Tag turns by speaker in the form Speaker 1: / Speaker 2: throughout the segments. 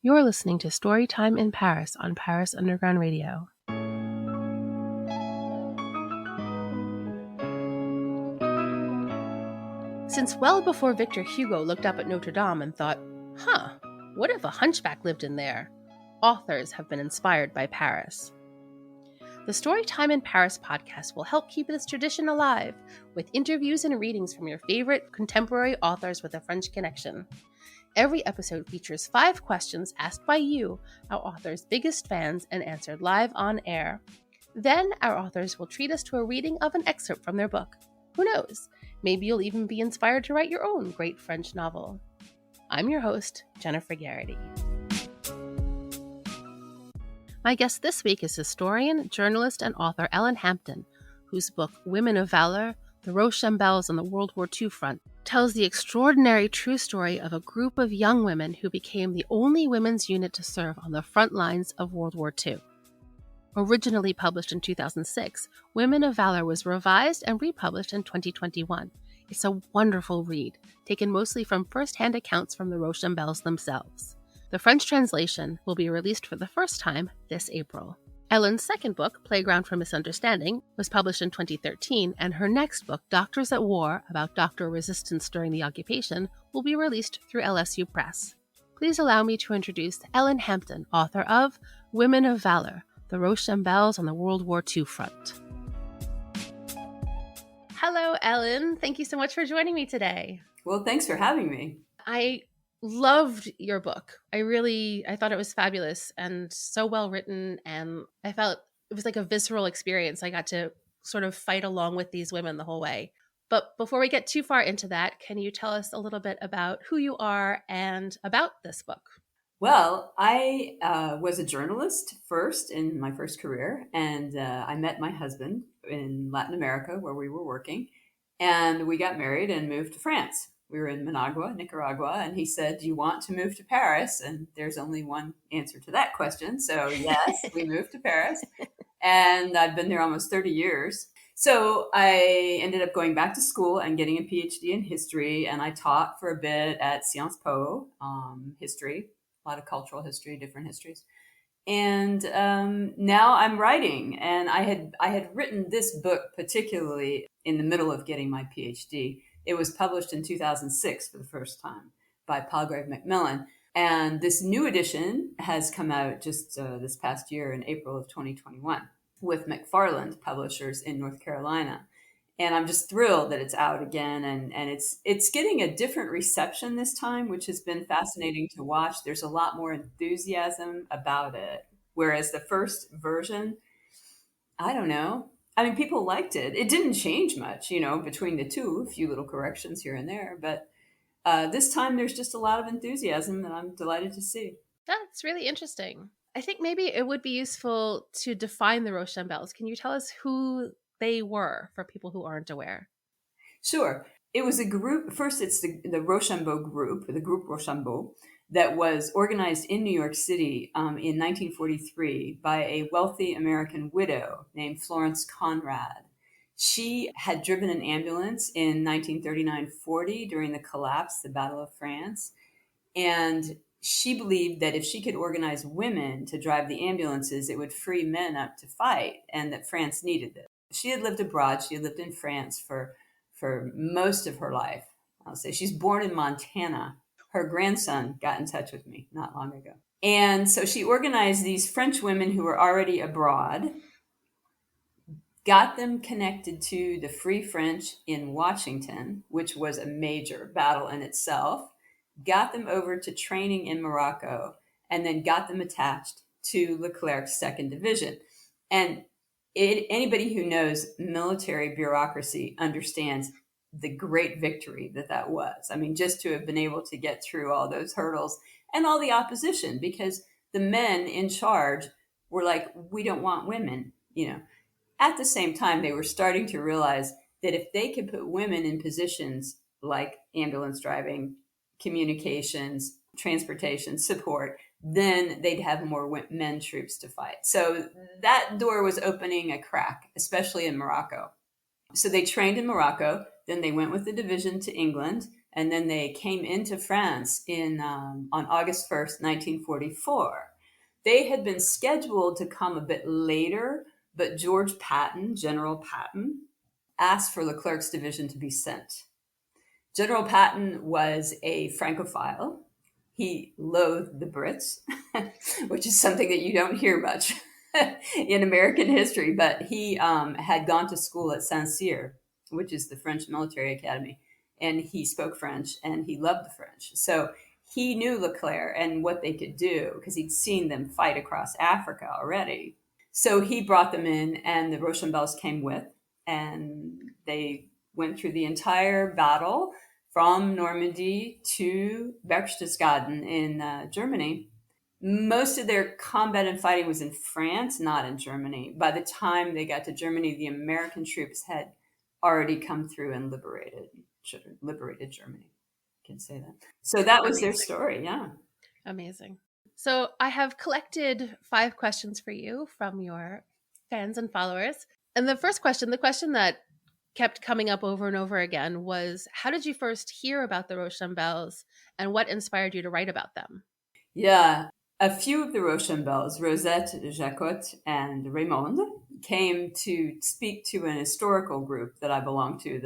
Speaker 1: You're listening to Storytime in Paris on Paris Underground Radio. Since well before Victor Hugo looked up at Notre Dame and thought, what if a hunchback lived in there? Authors have been inspired by Paris. The Storytime in Paris podcast will help keep this tradition alive with interviews and readings from your favorite contemporary authors with a French connection. Every episode features 5 questions asked by you, our author's biggest fans, and answered live on air. Then our authors will treat us to a reading of an excerpt from their book. Who knows? Maybe you'll even be inspired to write your own great French novel. I'm your host, Jennifer Garrity. My guest this week is historian, journalist, and author Ellen Hampton, whose book, Women of Valor, The Rochambelles on the World War II Front, tells the extraordinary true story of a group of young women who became the only women's unit to serve on the front lines of World War II. Originally published in 2006, Women of Valor was revised and republished in 2021. It's a wonderful read, taken mostly from first-hand accounts from the Rochambelles themselves. The French translation will be released for the first time this April. Ellen's second book, Playground for Misunderstanding, was published in 2013, and her next book, Doctors at War, about doctor resistance during the occupation, will be released through LSU Press. Please allow me to introduce Ellen Hampton, author of Women of Valor, The Rochambelles on the World War II Front. Hello, Ellen. Thank you so much for joining me today.
Speaker 2: Well, thanks for having me.
Speaker 1: I loved your book. I thought it was fabulous and so well written, and I felt it was like a visceral experience. I got to sort of fight along with these women the whole way. But before we get too far into that, can you tell us a little bit about who you are and about this book?
Speaker 2: Well, I was a journalist first in my first career, and I met my husband in Latin America where we were working, and we got married and moved to France. We were in Managua, Nicaragua, and he said, "Do you want to move to Paris?" And there's only one answer to that question. So yes, we moved to Paris, and I've been there almost 30 years. So I ended up going back to school and getting a PhD in history, and I taught for a bit at Sciences Po, history, a lot of cultural history, different histories. And now I'm writing, and I had written this book particularly in the middle of getting my PhD. It was published in 2006 for the first time by Palgrave Macmillan. And this new edition has come out just this past year in April of 2021 with McFarland Publishers in North Carolina. And I'm just thrilled that it's out again. And it's getting a different reception this time, which has been fascinating to watch. There's a lot more enthusiasm about it. Whereas the first version, I don't know. I mean, people liked it. It didn't change much, between the two, a few little corrections here and there. But this time there's just a lot of enthusiasm that I'm delighted to see.
Speaker 1: That's really interesting. I think maybe it would be useful to define the Rochambelles. Can you tell us who they were for people who aren't aware?
Speaker 2: Sure. It was a group. First, it's the Rochambeau group, the group Rochambeau, that was organized in New York City in 1943 by a wealthy American widow named Florence Conrad. She had driven an ambulance in 1939-40 during the collapse, the Battle of France. And she believed that if she could organize women to drive the ambulances, it would free men up to fight, and that France needed it. She had lived abroad. She had lived in France for most of her life. I'll say she's born in Montana. Her grandson got in touch with me not long ago. And so she organized these French women who were already abroad, got them connected to the Free French in Washington, which was a major battle in itself, got them over to training in Morocco, and then got them attached to Leclerc's 2nd Division. And anybody who knows military bureaucracy understands the great victory that was. I mean, just to have been able to get through all those hurdles and all the opposition, because the men in charge were like, we don't want women, At the same time, they were starting to realize that if they could put women in positions like ambulance driving, communications, transportation, support, then they'd have more men troops to fight. So that door was opening a crack, especially in Morocco. So they trained in Morocco. Then they went with the division to England. And then they came into France on August 1st, 1944. They had been scheduled to come a bit later, but George Patton, General Patton, asked for Leclerc's division to be sent. General Patton was a Francophile. He loathed the Brits, which is something that you don't hear much in American history, but he had gone to school at Saint-Cyr, which is the French military academy, and he spoke French and he loved the French. So he knew Leclerc and what they could do because he'd seen them fight across Africa already. So he brought them in, and the Rochambelles came with, and they went through the entire battle from Normandy to Berchtesgaden in Germany. Most of their combat and fighting was in France, not in Germany. By the time they got to Germany, the American troops had already come through and liberated Germany. I can say that. So that was their story, yeah.
Speaker 1: Amazing. So I have collected 5 questions for you from your fans and followers. And the first question, the question that kept coming up over and over again, was how did you first hear about the Rochambelles and what inspired you to write about them?
Speaker 2: Yeah, a few of the Rochambelles, Rosette, Jacotte, and Raymond, came to speak to an historical group that I belong to,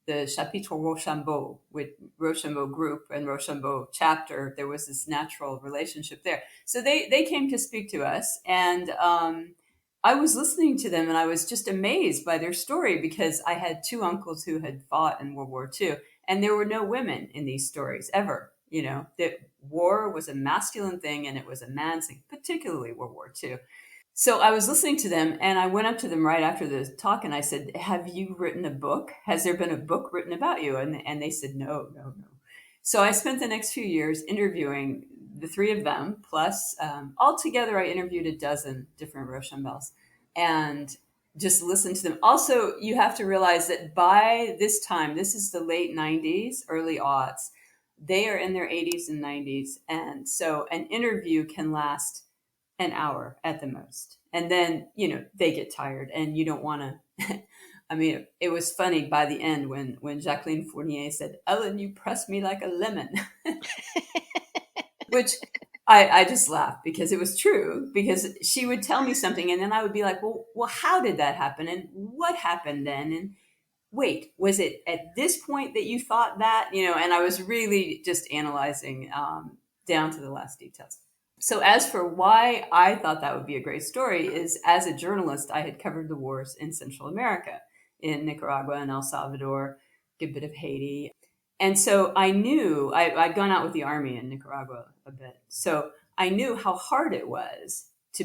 Speaker 2: the Chapitre Rochambeaux, with Rochambeau group and Rochambeau chapter. There was this natural relationship there. So they came to speak to us, and I was listening to them, and I was just amazed by their story because I had 2 uncles who had fought in World War II, and there were no women in these stories ever. You know, that war was a masculine thing and it was a man's thing, particularly World War II. So I was listening to them, and I went up to them right after the talk and I said, have you written a book? Has there been a book written about you? And they said, no. So I spent the next few years interviewing the 3 of them, plus altogether I interviewed a dozen different Rochambelles and just listened to them. Also, you have to realize that by this time, this is the late 90s, early aughts, they are in their 80s and 90s. And so an interview can last an hour at the most. And then, they get tired and you don't want to. I mean, it was funny by the end when Jacqueline Fournier said, Ellen, you pressed me like a lemon, which I just laughed because it was true, because she would tell me something and then I would be like, well, how did that happen? And what happened then? And wait, was it at this point that you thought that, and I was really just analyzing down to the last details. So as for why I thought that would be a great story is, as a journalist, I had covered the wars in Central America, in Nicaragua and El Salvador, a bit of Haiti. And so I knew, I'd gone out with the army in Nicaragua a bit. So I knew how hard it was to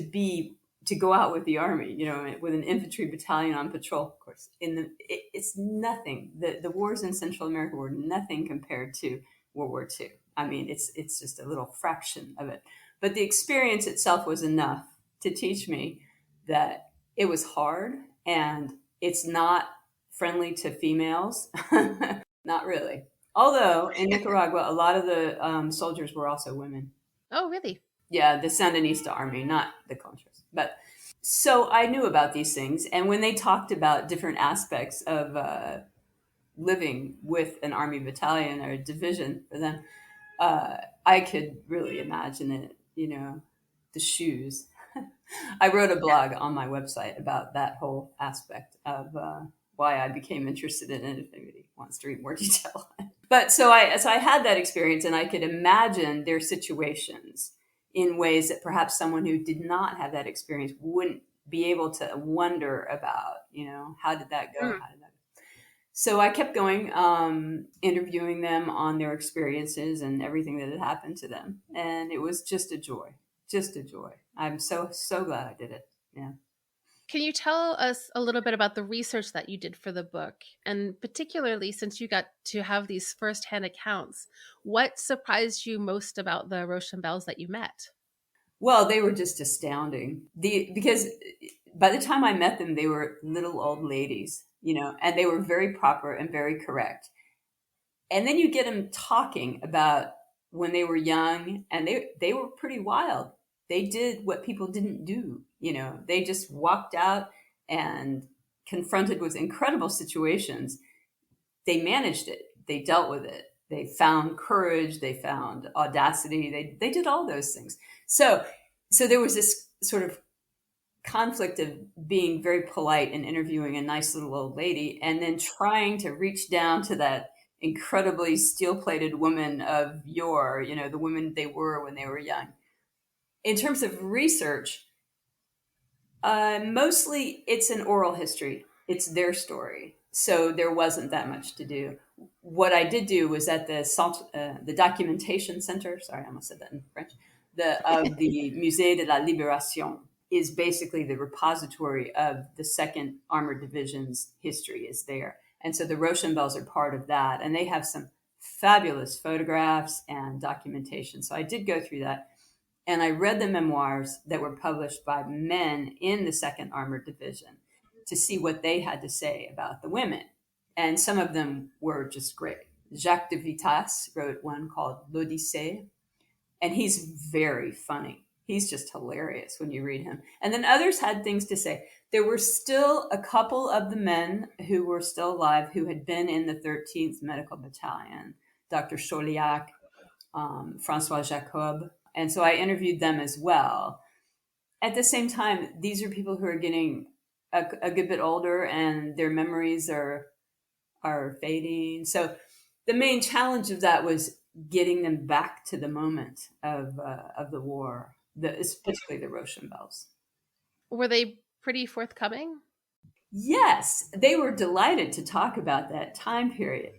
Speaker 2: go out with the army, with an infantry battalion on patrol. Of course, it's nothing. The wars in Central America were nothing compared to World War II. I mean, it's just a little fraction of it. But the experience itself was enough to teach me that it was hard and it's not friendly to females. Not really. Although in Nicaragua, a lot of the soldiers were also women.
Speaker 1: Oh, really?
Speaker 2: Yeah, the Sandinista army, not the Contras. But so I knew about these things. And when they talked about different aspects of living with an army battalion or a division for them, I could really imagine it, the shoes. I wrote a blog on my website about that whole aspect of why I became interested in it, if anybody wants to read more detail. But so I had that experience, and I could imagine their situations in ways that perhaps someone who did not have that experience wouldn't be able to wonder about, how did that go? How did that go? So I kept going, interviewing them on their experiences and everything that had happened to them. And it was just a joy, just a joy. I'm so glad I did it. Yeah.
Speaker 1: Can you tell us a little bit about the research that you did for the book? And particularly since you got to have these firsthand accounts, what surprised you most about the Rochambelles that you met?
Speaker 2: Well, they were just astounding. Because by the time I met them, they were little old ladies, and they were very proper and very correct. And then you get them talking about when they were young, and they were pretty wild. They did what people didn't do. They just walked out and confronted with incredible situations. They managed it. They dealt with it. They found courage, they found audacity, they did all those things. So there was this sort of conflict of being very polite and interviewing a nice little old lady, and then trying to reach down to that incredibly steel-plated woman of yore, the women they were when they were young. In terms of research, mostly it's an oral history. It's their story. So there wasn't that much to do. What I did do was at the documentation center, sorry, I almost said that in French, of the Musée de la Libération is basically the repository of the 2nd Armored Division's history is there. And so the Rochambelles are part of that. And they have some fabulous photographs and documentation. So I did go through that. And I read the memoirs that were published by men in the 2nd Armored Division to see what they had to say about the women. And some of them were just great. Jacques de Vitas wrote one called L'Odyssée, and he's very funny. He's just hilarious when you read him. And then others had things to say. There were still a couple of the men who were still alive who had been in the 13th Medical Battalion, Dr. Chauliac, Francois Jacob. And so I interviewed them as well. At the same time, these are people who are getting a good bit older, and their memories are fading. So the main challenge of that was getting them back to the moment of the war, especially the Rochambelles.
Speaker 1: Were they pretty forthcoming?
Speaker 2: Yes, they were delighted to talk about that time period.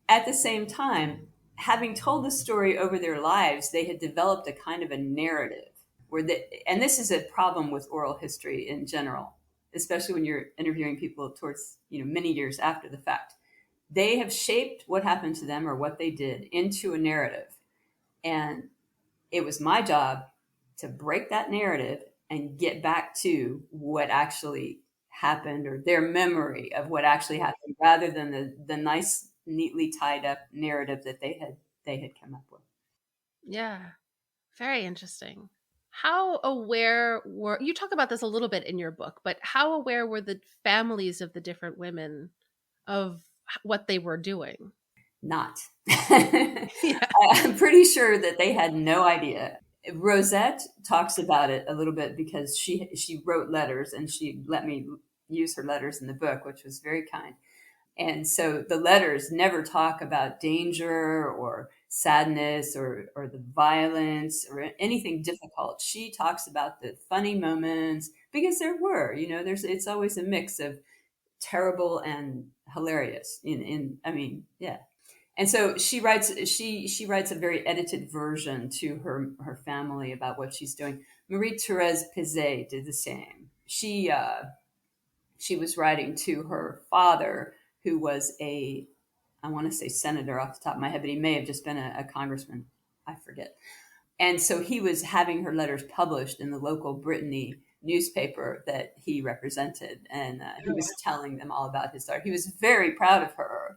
Speaker 2: At the same time, having told the story over their lives, they had developed a kind of a narrative and this is a problem with oral history in general, especially when you're interviewing people towards, many years after the fact. They have shaped what happened to them or what they did into a narrative. And it was my job to break that narrative and get back to what actually happened, or their memory of what actually happened, rather than the nice, neatly tied up narrative that they had come up with.
Speaker 1: Yeah, very interesting. How aware you talk about this a little bit in your book, but how aware were the families of the different women of what they were doing?
Speaker 2: Not.
Speaker 1: Yeah.
Speaker 2: I'm pretty sure that they had no idea. Rosette talks about it a little bit because she wrote letters, and she let me use her letters in the book, which was very kind. And so the letters never talk about danger or sadness or the violence or anything difficult. She talks about the funny moments, because there were, it's always a mix of terrible and hilarious yeah. And so she writes a very edited version to her family about what she's doing. Marie-Thérèse Pizet did the same. She was writing to her father, who was I want to say senator off the top of my head, but he may have just been a congressman. I forget. And so he was having her letters published in the local Brittany newspaper that he represented. And he was telling them all about his daughter. He was very proud of her,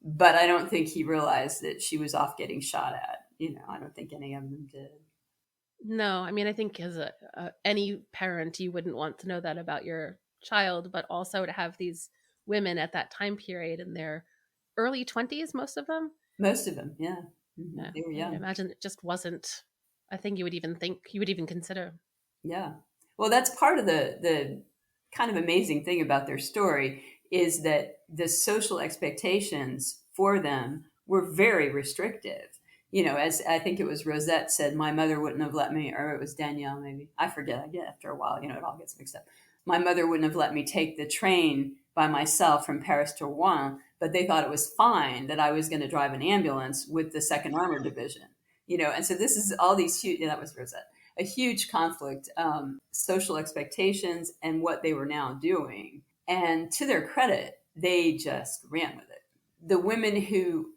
Speaker 2: but I don't think he realized that she was off getting shot at. I don't think any of them did.
Speaker 1: No, I mean, I think as any parent, you wouldn't want to know that about your child, but also to have these women at that time period in their early 20s, most of them.
Speaker 2: Most of them, yeah.
Speaker 1: Yeah,
Speaker 2: they were young.
Speaker 1: I imagine it just wasn't a thing you would even consider.
Speaker 2: Yeah. Well, that's part of the kind of amazing thing about their story, is that the social expectations for them were very restrictive. As I think it was Rosette said, my mother wouldn't have let me, or it was Danielle maybe. I forget. I get after a while, it all gets mixed up. My mother wouldn't have let me take the train by myself from Paris to Rouen, but they thought it was fine that I was going to drive an ambulance with the 2nd Armored Division. And so this is all these huge, that was Rosette, a huge conflict, social expectations and what they were now doing. And to their credit, they just ran with it. The women who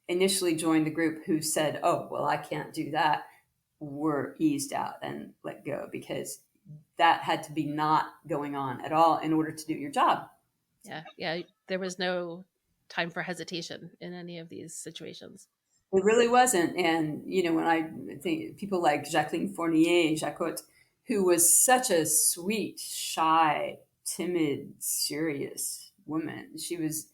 Speaker 2: initially joined the group who said, oh, well, I can't do that, were eased out and let go, because that had to be not going on at all in order to do your job.
Speaker 1: Yeah. There was no time for hesitation in any of these situations.
Speaker 2: It really wasn't. And, when I think people like Jacqueline Fournier, Jacquot, who was such a sweet, shy, timid, serious woman, she was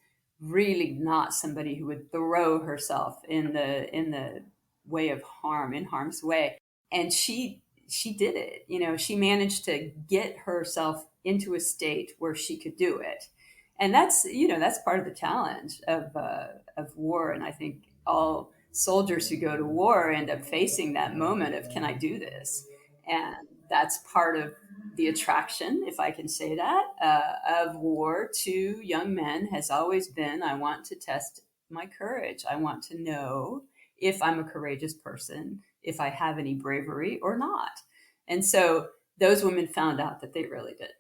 Speaker 2: really not somebody who would throw herself in the way of harm, in harm's way. And she did it. She managed to get herself into a state where she could do it. And that's part of the challenge of war. And I think all soldiers who go to war end up facing that moment of, can I do this? And that's part of the attraction, if I can say that, of war to young men has always been, I want to test my courage. I want to know if I'm a courageous person, if I have any bravery or not. And so those women found out that they really did.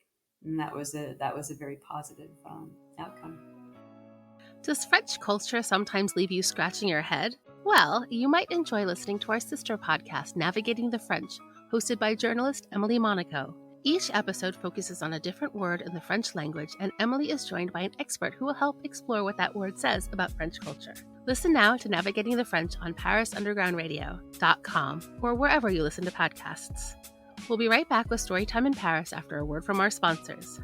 Speaker 2: And that was a very positive outcome.
Speaker 1: Does French culture sometimes leave you scratching your head? Well, you might enjoy listening to our sister podcast, Navigating the French, hosted by journalist Emily Monaco. Each episode focuses on a different word in the French language, and Emily is joined by an expert who will help explore what that word says about French culture. Listen now to Navigating the French on ParisUndergroundRadio.com or wherever you listen to podcasts. We'll be right back with Storytime in Paris after a word from our sponsors.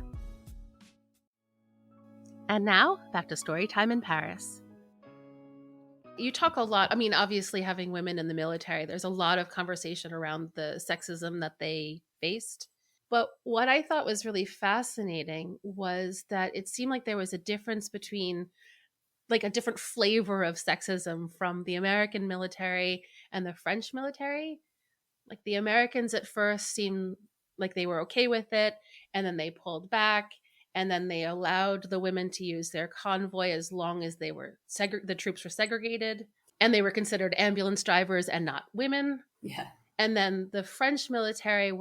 Speaker 1: And now, back to Storytime in Paris. You talk a lot, obviously having women in the military, there's a lot of conversation around the sexism that they faced. But what I thought was really fascinating was that it seemed like there was a difference between, like, a different flavor of sexism from the American military and the French military. Like, the Americans at first seemed like they were okay with it, and then they pulled back, and then they allowed the women to use their convoy as long as they were the troops were segregated, and they were considered ambulance drivers and not women.
Speaker 2: Yeah.
Speaker 1: And then the French military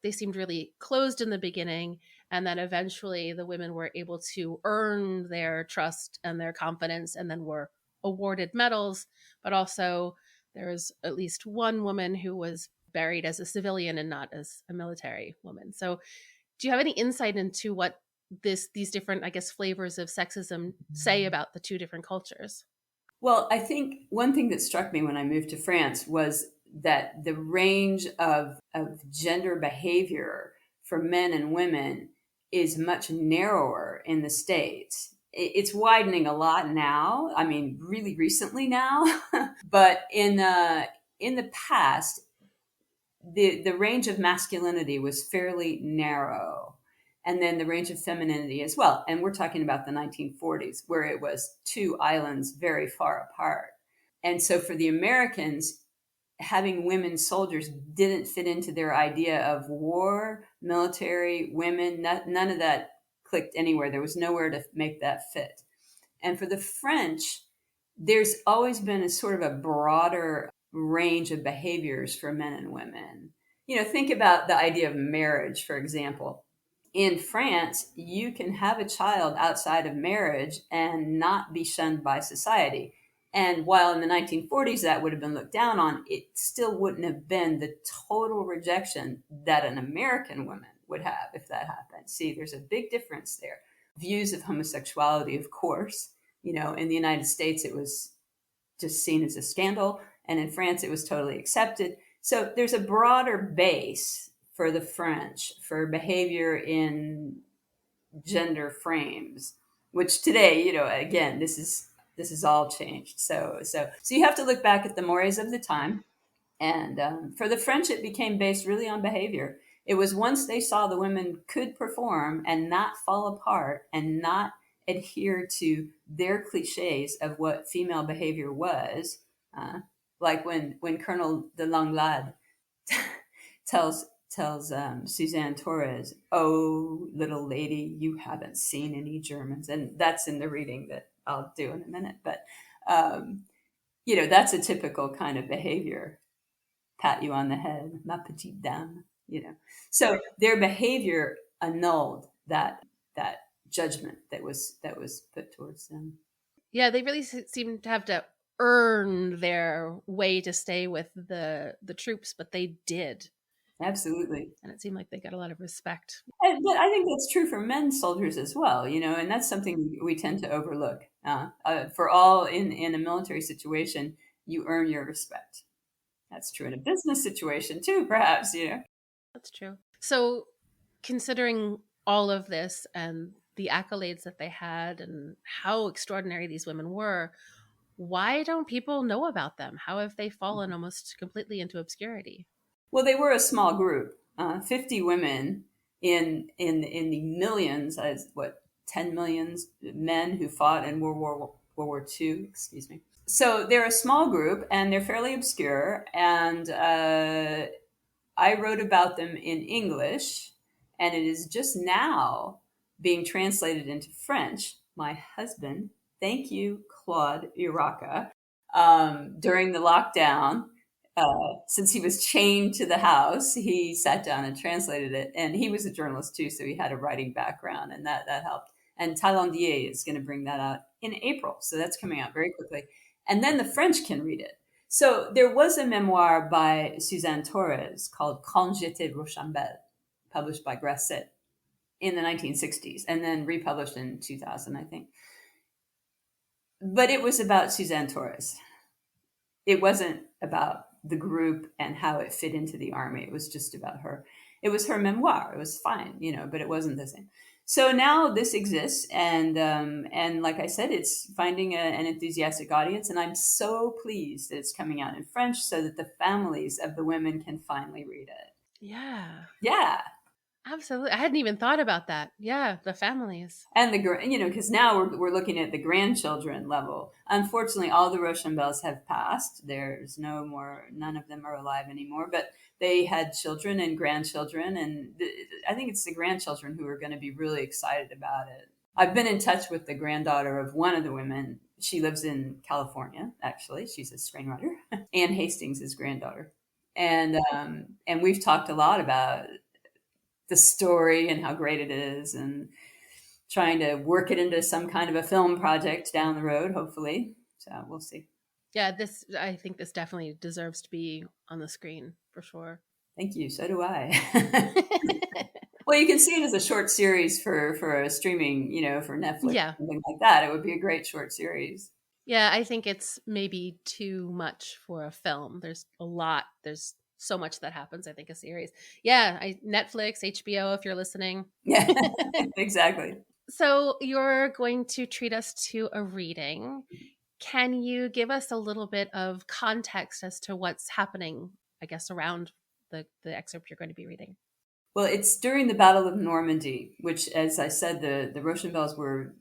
Speaker 1: they seemed really closed in the beginning. And then eventually the women were able to earn their trust and their confidence and then were awarded medals. But also there was at least one woman who was buried as a civilian and not as a military woman. So do you have any insight into what these different, I guess, flavors of sexism say about the two different cultures?
Speaker 2: Well, I think one thing that struck me when I moved to France was that the range of gender behavior for men and women is much narrower in the States. It's widening a lot now. I mean, really recently now, but in the past, the range of masculinity was fairly narrow, and then the range of femininity as well. And we're talking about the 1940s, where it was two islands very far apart. And so for the Americans, having women soldiers didn't fit into their idea of war, military, women. None of that clicked anywhere. There was nowhere to make that fit. And for the French, there's always been a sort of a broader range of behaviors for men and women. Think about the idea of marriage, for example. In France, you can have a child outside of marriage and not be shunned by society. And while in the 1940s that would have been looked down on, it still wouldn't have been the total rejection that an American woman would have if that happened. See, there's a big difference there. Views of homosexuality, of course, in the United States, it was just seen as a scandal. And in France, it was totally accepted. So there's a broader base for the French for behavior in gender frames, which today, again, this is all changed. So you have to look back at the mores of the time. And for the French, it became based really on behavior. It was once they saw the women could perform and not fall apart and not adhere to their cliches of what female behavior was, like when Colonel de Langlade tells Suzanne Torres, "Oh, little lady, you haven't seen any Germans," and that's in the reading that I'll do in a minute. But that's a typical kind of behavior. Pat you on the head, ma petite dame. So their behavior annulled that judgment that was put towards them.
Speaker 1: Yeah, they really seem to have to earn their way to stay with the troops, but they did.
Speaker 2: Absolutely.
Speaker 1: And it seemed like they got a lot of respect.
Speaker 2: But I think that's true for men soldiers as well, and that's something we tend to overlook. For all in a military situation, you earn your respect. That's true in a business situation too, perhaps,
Speaker 1: That's true. So considering all of this and the accolades that they had and how extraordinary these women were, why don't people know about them? How have they fallen almost completely into obscurity?
Speaker 2: Well, they were a small group, 50 women in the millions, as what 10 millions men who fought in World War II. Excuse me. So they're a small group and they're fairly obscure. And I wrote about them in English, and it is just now being translated into French. My husband, thank you, Claude Iraca, during the lockdown, since he was chained to the house, he sat down and translated it. And he was a journalist too, so he had a writing background, and that helped. And Talandier is going to bring that out in April, so that's coming out very quickly. And then the French can read it. So there was a memoir by Suzanne Torres called Quand j'étais Rochambelles, published by Grasset in the 1960s, and then republished in 2000, I think. But it was about Suzanne Torres. It wasn't about the group and how it fit into the army. It was just about her. It was her memoir. It was fine, but it wasn't the same. So now this exists, and like I said, it's finding an enthusiastic audience, and I'm so pleased that it's coming out in French so that the families of the women can finally read it.
Speaker 1: Yeah.
Speaker 2: Yeah.
Speaker 1: Absolutely. I hadn't even thought about that. Yeah, the families.
Speaker 2: And because now we're looking at the grandchildren level. Unfortunately, all the Rochambelles have passed. There's none of them are alive anymore, but they had children and grandchildren. And I think it's the grandchildren who are going to be really excited about it. I've been in touch with the granddaughter of one of the women. She lives in California, actually. She's a screenwriter. Anne Hastings' is granddaughter. And we've talked a lot about the story and how great it is, and trying to work it into some kind of a film project down the road, hopefully. So we'll see.
Speaker 1: Yeah, I think this definitely deserves to be on the screen for sure.
Speaker 2: Thank you. So do I. Well, you can see it as a short series for a streaming, for Netflix,
Speaker 1: yeah,
Speaker 2: something like that. It would be a great short series.
Speaker 1: Yeah, I think it's maybe too much for a film. There's so much that happens. I think a series. Yeah, Netflix, HBO, if you're listening.
Speaker 2: Yeah, exactly.
Speaker 1: So you're going to treat us to a reading. Can you give us a little bit of context as to what's happening, I guess, around the excerpt you're going to be reading?
Speaker 2: Well, it's during the Battle of Normandy, which, as I said, the Rochambelles were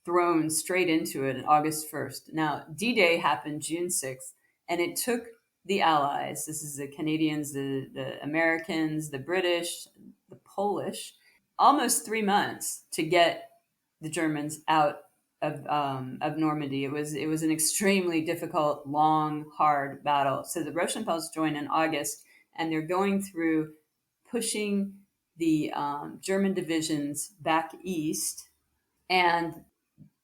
Speaker 2: thrown straight into it on August 1st. Now, D-Day happened June 6th, and it took the Allies, this is the Canadians, the Americans, the British, the Polish, almost 3 months to get the Germans out of Normandy. It was an extremely difficult, long, hard battle. So the Rochambelles join in August, and they're going through pushing the German divisions back east, and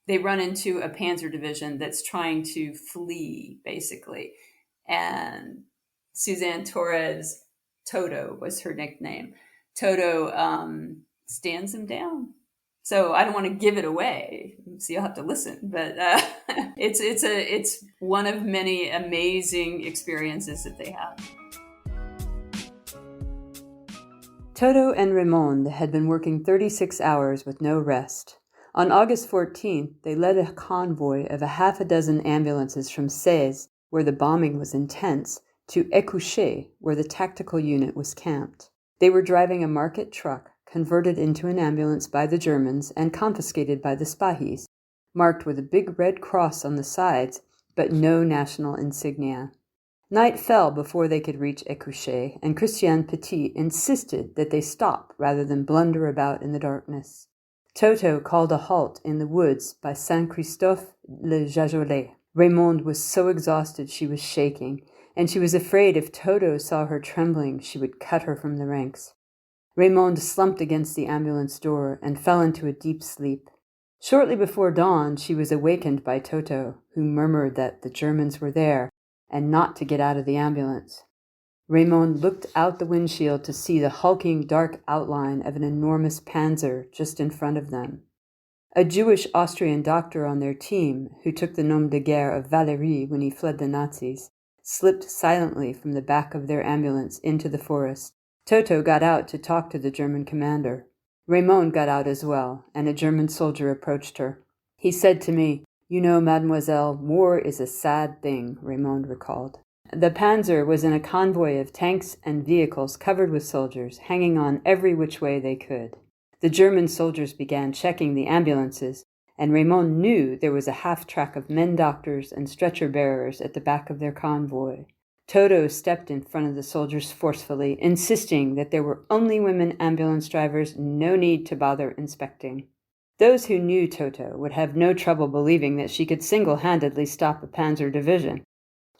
Speaker 2: they run into a panzer division that's trying to flee, basically. And Suzanne Torres, Toto was her nickname. Toto stands them down. So I don't want to give it away, so you'll have to listen. But it's one of many amazing experiences that they have. Toto and Raymond had been working 36 hours with no rest. On August 14th, they led a convoy of a half a dozen ambulances from Sées, where the bombing was intense, to Écouché, where the tactical unit was camped. They were driving a market truck, converted into an ambulance by the Germans and confiscated by the Spahis, marked with a big red cross on the sides, but no national insignia. Night fell before they could reach Écouché, and Christiane Petit insisted that they stop rather than blunder about in the darkness. Toto called a halt in the woods by Saint-Christophe-le-Jajolet. Raymond was so exhausted she was shaking, and she was afraid if Toto saw her trembling, she would cut her from the ranks. Raymond slumped against the ambulance door and fell into a deep sleep. Shortly before dawn, she was awakened by Toto, who murmured that the Germans were there and not to get out of the ambulance. Raymond looked out the windshield to see the hulking dark outline of an enormous panzer just in front of them. A Jewish Austrian doctor on their team, who took the nom de guerre of Valéry when he fled the Nazis, slipped silently from the back of their ambulance into the forest. Toto got out to talk to the German commander. Raymond got out as well, and a German soldier approached her. He said to me, "You know, mademoiselle, war is a sad thing," Raymond recalled. The Panzer was in a convoy of tanks and vehicles covered with soldiers, hanging on every which way they could. The German soldiers began checking the ambulances, and Raymond knew there was a half-track of men doctors and stretcher-bearers at the back of their convoy. Toto stepped in front of the soldiers forcefully, insisting that there were only women ambulance drivers, no need to bother inspecting. Those who knew Toto would have no trouble believing that she could single-handedly stop a panzer division.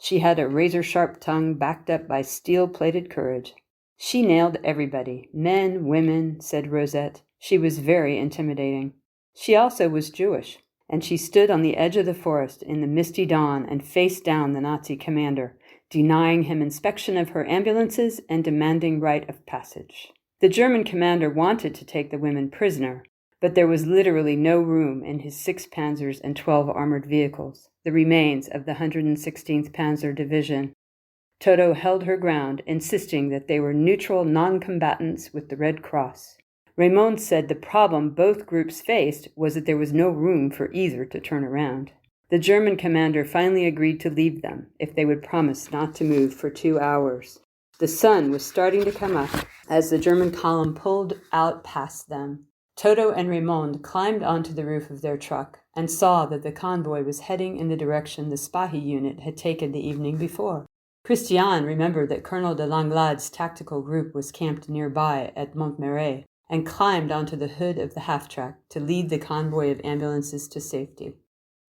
Speaker 2: She had a razor-sharp tongue backed up by steel-plated courage. She nailed everybody, men, women, said Rosette. She was very intimidating. She also was Jewish, and she stood on the edge of the forest in the misty dawn and faced down the Nazi commander, denying him inspection of her ambulances and demanding right of passage. The German commander wanted to take the women prisoner, but there was literally no room in his 6 panzers and 12 armored vehicles, the remains of the 116th Panzer Division. Toto held her ground, insisting that they were neutral non-combatants with the Red Cross. Raymond said the problem both groups faced was that there was no room for either to turn around. The German commander finally agreed to leave them if they would promise not to move for 2 hours. The sun was starting to come up as the German column pulled out past them. Toto and Raymond climbed onto the roof of their truck and saw that the convoy was heading in the direction the Spahi unit had taken the evening before. Christiane remembered that Colonel de Langlade's tactical group was camped nearby at Montmirail and climbed onto the hood of the half-track to lead the convoy of ambulances to safety.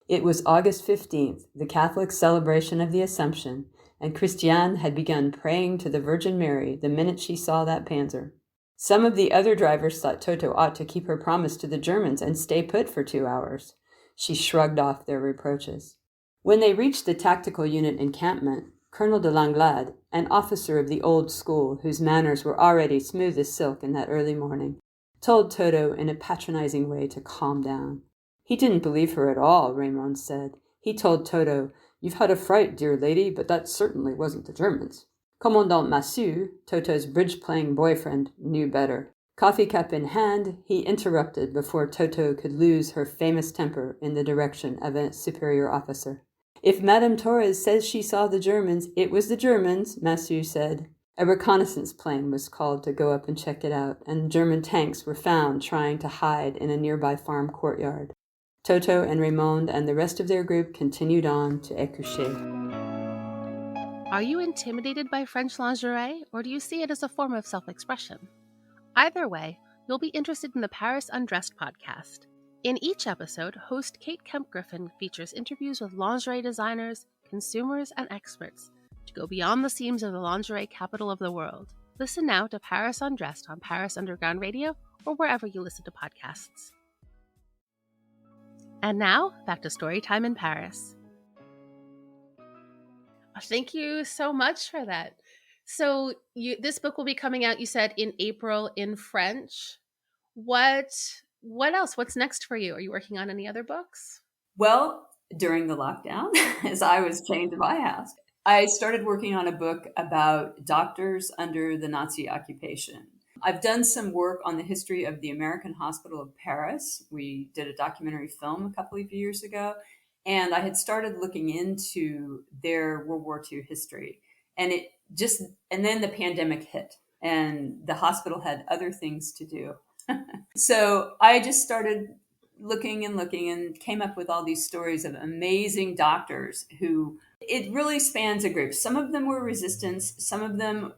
Speaker 2: It was August 15th, the Catholic celebration of the Assumption, and Christiane had begun praying to the Virgin Mary the minute she saw that panzer. Some of the other drivers thought Toto ought to keep her promise to the Germans and stay put for 2 hours. She shrugged off their reproaches. When they reached the tactical unit encampment, Colonel de Langlade, an officer of the old school whose manners were already smooth as silk in that early morning, told Toto in a patronizing way to calm down. He didn't believe her at all, Raymond said. He told Toto, "You've had a fright, dear lady, but that certainly wasn't the Germans." Commandant Massu, Toto's bridge-playing boyfriend, knew better. Coffee cup in hand, he interrupted before Toto could lose her famous temper in the direction of a superior officer. "If Madame Torres says she saw the Germans, it was the Germans," Massu said. A reconnaissance plane was called to go up and check it out, and German tanks were found trying to hide in a nearby farm courtyard. Toto and Raymond and the rest of their group continued on to Écouché.
Speaker 1: Are you intimidated by French lingerie, or do you see it as a form of self-expression? Either way, you'll be interested in the Paris Undressed podcast. In each episode, host Kate Kemp-Griffin features interviews with lingerie designers, consumers, and experts to go beyond the seams of the lingerie capital of the world. Listen now to Paris Undressed on Paris Underground Radio or wherever you listen to podcasts. And now, back to Storytime in Paris. Thank you so much for that. So this book will be coming out, you said, in April in French. What else? What's next for you? Are you working on any other books?
Speaker 2: Well, during the lockdown, as I was chained to my house, I started working on a book about doctors under the Nazi occupation. I've done some work on the history of the American Hospital of Paris. We did a documentary film a couple of years ago, and I had started looking into their World War II history. And then the pandemic hit, and the hospital had other things to do. So I just started looking and came up with all these stories of amazing doctors who, it really spans a group. Some of them were resistance. Some of them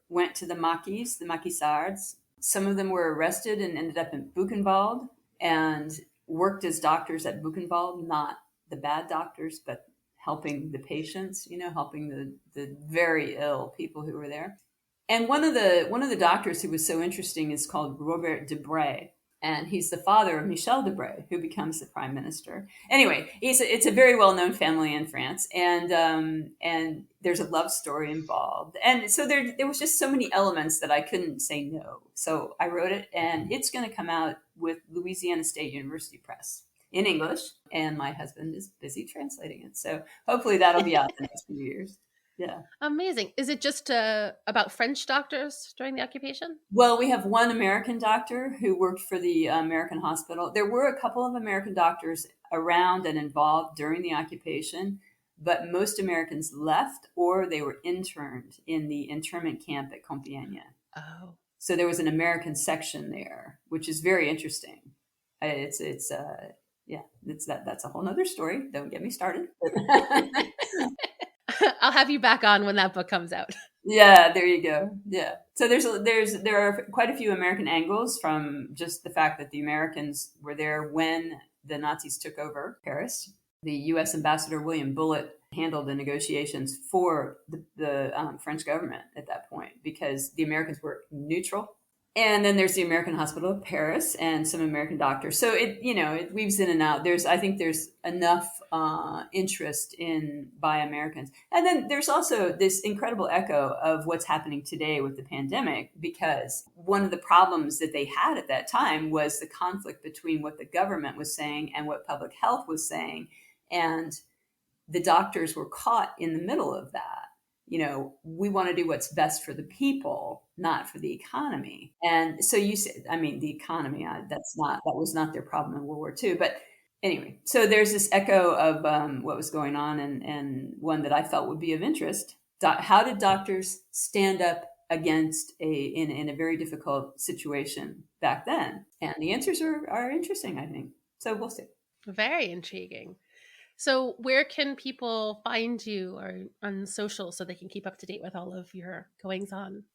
Speaker 2: went to the maquisards. Some of them were arrested and ended up in Buchenwald and worked as doctors at Buchenwald, not the bad doctors, but helping the patients, helping the very ill people who were there. And one of the doctors who was so interesting is called Robert Debré, and he's the father of Michel Debré, who becomes the prime minister. Anyway, it's a very well-known family in France, and there's a love story involved, and so there was just so many elements that I couldn't say no. So I wrote it, and it's going to come out with Louisiana State University Press in English, and my husband is busy translating it. So hopefully that'll be out the next few years. Yeah.
Speaker 1: Amazing. Is it just about French doctors during the occupation?
Speaker 2: Well, we have one American doctor who worked for the American hospital. There were a couple of American doctors around and involved during the occupation, but most Americans left or they were interned in the internment camp at Compiègne.
Speaker 1: Oh.
Speaker 2: So there was an American section there, which is very interesting. It's yeah, that's a whole nother story. Don't get me started.
Speaker 1: I'll have you back on when that book comes out.
Speaker 2: Yeah, there you go. Yeah. So there are quite a few American angles from just the fact that the Americans were there when the Nazis took over Paris. The U.S. ambassador William Bullitt handled the negotiations for the French government at that point because the Americans were neutral. And then there's the American Hospital of Paris and some American doctors. So it weaves in and out. I think there's enough interest by Americans. And then there's also this incredible echo of what's happening today with the pandemic, because one of the problems that they had at that time was the conflict between what the government was saying and what public health was saying. And the doctors were caught in the middle of that. We want to do what's best for the people, not for the economy. And so you said, the economy, that was not their problem in World War II. But anyway, so there's this echo of what was going on, and one that I felt would be of interest. How did doctors stand up against in a very difficult situation back then? And the answers are interesting, I think. So we'll see.
Speaker 1: Very intriguing. So where can people find you or on social so they can keep up to date with all of your goings on?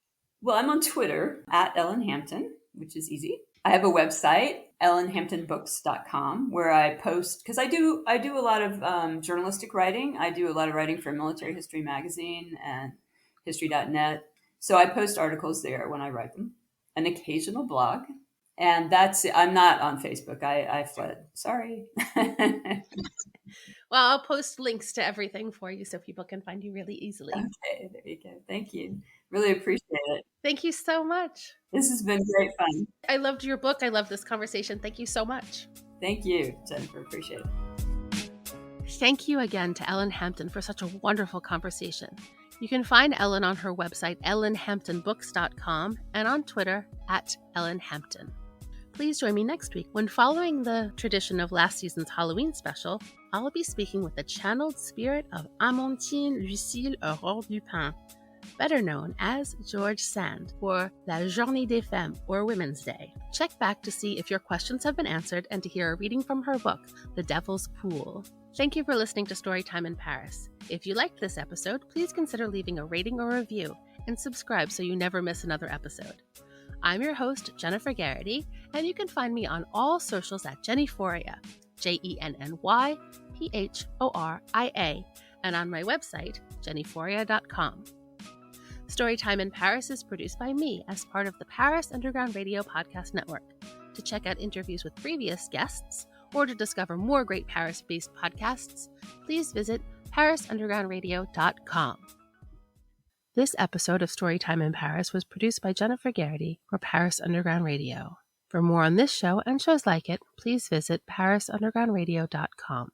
Speaker 2: Well, I'm on Twitter at Ellen Hampton, which is easy. I have a website, ellenhamptonbooks.com, where I post, because I do a lot of journalistic writing. I do a lot of writing for Military History Magazine and history.net. So I post articles there when I write them, an occasional blog. And that's it. I'm not on Facebook. I fled. Sorry.
Speaker 1: Well, I'll post links to everything for you so people can find you really easily.
Speaker 2: Okay, there you go. Thank you. Really appreciate it.
Speaker 1: Thank you so much.
Speaker 2: This has been great fun.
Speaker 1: I loved your book. I love this conversation. Thank you so much.
Speaker 2: Thank you, Jennifer. Appreciate it.
Speaker 1: Thank you again to Ellen Hampton for such a wonderful conversation. You can find Ellen on her website, ellenhamptonbooks.com, and on Twitter at Ellen Hampton. Please join me next week when, following the tradition of last season's Halloween special, I'll be speaking with the channeled spirit of Amandine Lucille Aurore Dupin, better known as George Sand, for La Journée des Femmes, or Women's Day. Check back to see if your questions have been answered and to hear a reading from her book, The Devil's Pool. Thank you for listening to Storytime in Paris. If you liked this episode, please consider leaving a rating or review and subscribe so you never miss another episode. I'm your host, Jennifer Garrity, and you can find me on all socials at Jennyphoria, JENNYPHORIA, and on my website, jennyphoria.com. Storytime in Paris is produced by me as part of the Paris Underground Radio Podcast Network. To check out interviews with previous guests, or to discover more great Paris-based podcasts, please visit parisundergroundradio.com. This episode of Storytime in Paris was produced by Jennifer Garrity for Paris Underground Radio. For more on this show and shows like it, please visit parisundergroundradio.com.